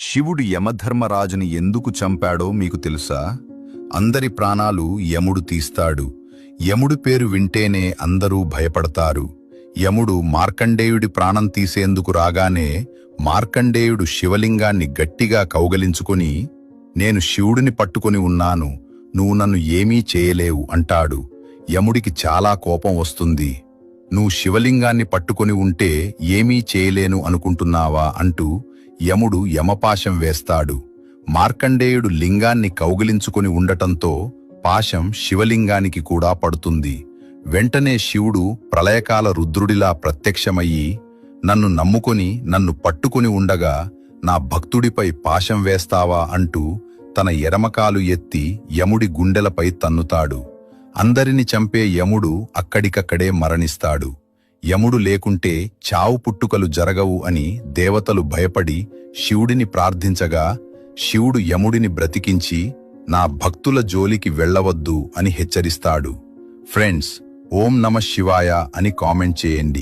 శివుడు యమధర్మరాజుని ఎందుకు చంపాడో మీకు తెలుసా? అందరి ప్రాణాలు యముడు తీస్తాడు. యముడి పేరు వింటేనే అందరూ భయపడతారు. యముడు మార్కండేయుడి ప్రాణం తీసేందుకు రాగానే మార్కండేయుడు శివలింగాన్ని గట్టిగా కౌగలించుకుని, నేను శివుడిని పట్టుకొని ఉన్నాను, నువ్వు నన్ను ఏమీ చేయలేవు అంటాడు. యముడికి చాలా కోపం వస్తుంది. నువ్వు శివలింగాన్ని పట్టుకొని ఉంటే ఏమీ చేయలేను అనుకుంటున్నావా అంటూ యముడు యమపాశం వేస్తాడు. మార్కండేయుడు లింగాన్ని కౌగిలించుకొని ఉండటంతో పాశం శివలింగానికి కూడా పడుతుంది. వెంటనే శివుడు ప్రళయకాల రుద్రుడిలా ప్రత్యక్షమయ్యి, నన్ను నమ్ముకొని నన్ను పట్టుకుని ఉండగా నా భక్తుడిపై పాశం వేస్తావా అంటూ తన ఎడమకాలు ఎత్తి యముడి గుండెలపై తన్నుతాడు. అందరిని చంపే యముడు అక్కడికక్కడే మరణిస్తాడు. యముడు లేకుంటే చావు పుట్టుకలు జరగవు అని దేవతలు భయపడి శివుడిని ప్రార్థించగా, శివుడు యముడిని బ్రతికించి నా భక్తుల జోలికి వెళ్ళవద్దు అని హెచ్చరిస్తాడు. ఫ్రెండ్స్, ఓం నమః శివాయ అని కామెంట్ చేయండి.